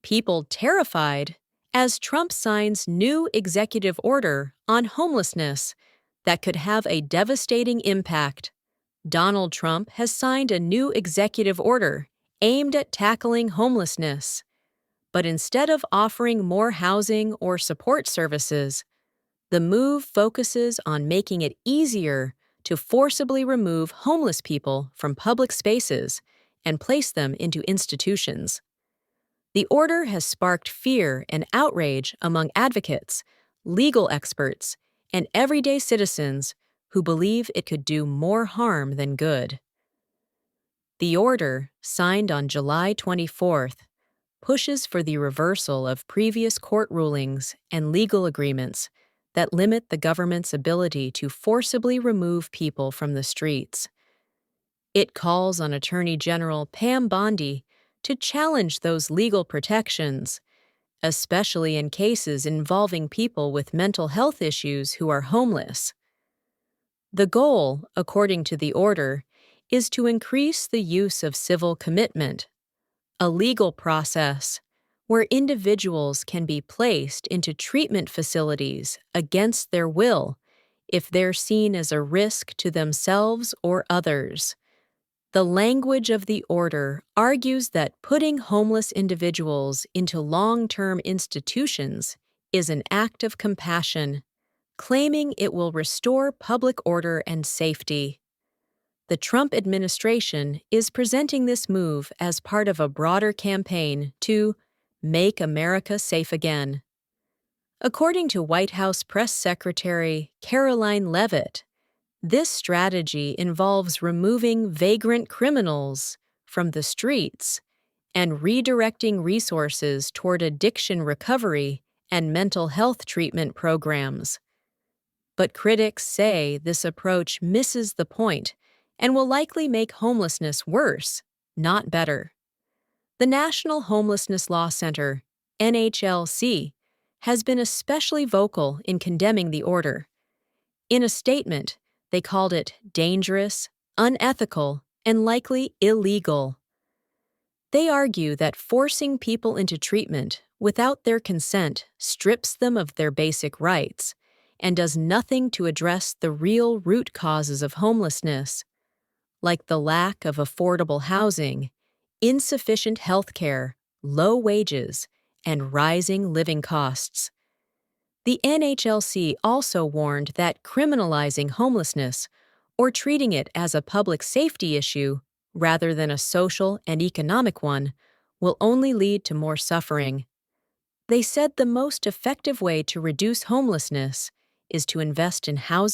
people terrified as Trump signs new executive order on homelessness that could have a devastating impact. Donald Trump has signed a new executive order aimed at tackling homelessness. But instead of offering more housing or support services, the move focuses on making it easier to forcibly remove homeless people from public spaces and place them into institutions. The order has sparked fear and outrage among advocates, legal experts, and everyday citizens who believe it could do more harm than good. The order, signed on July 24th, pushes for the reversal of previous court rulings and legal agreements that limit the government's ability to forcibly remove people from the streets. It calls on Attorney General Pam Bondi to challenge those legal protections, especially in cases involving people with mental health issues who are homeless. The goal, according to the order, is to increase the use of civil commitment, a legal process where individuals can be placed into treatment facilities against their will if they're seen as a risk to themselves or others. The language of the order argues that putting homeless individuals into long-term institutions is an act of compassion, claiming it will restore public order and safety. The Trump administration is presenting this move as part of a broader campaign to make America safe again. According to White House Press Secretary Caroline Leavitt, this strategy involves removing vagrant criminals from the streets and redirecting resources toward addiction recovery and mental health treatment programs. But critics say this approach misses the point and will likely make homelessness worse, not better. The National Homelessness Law Center, NHLC, has been especially vocal in condemning the order. In a statement, they called it dangerous, unethical, and likely illegal. They argue that forcing people into treatment without their consent strips them of their basic rights and does nothing to address the real root causes of homelessness, like the lack of affordable housing, insufficient health care, low wages, and rising living costs. The NHLC also warned that criminalizing homelessness or treating it as a public safety issue rather than a social and economic one will only lead to more suffering. They said the most effective way to reduce homelessness is to invest in housing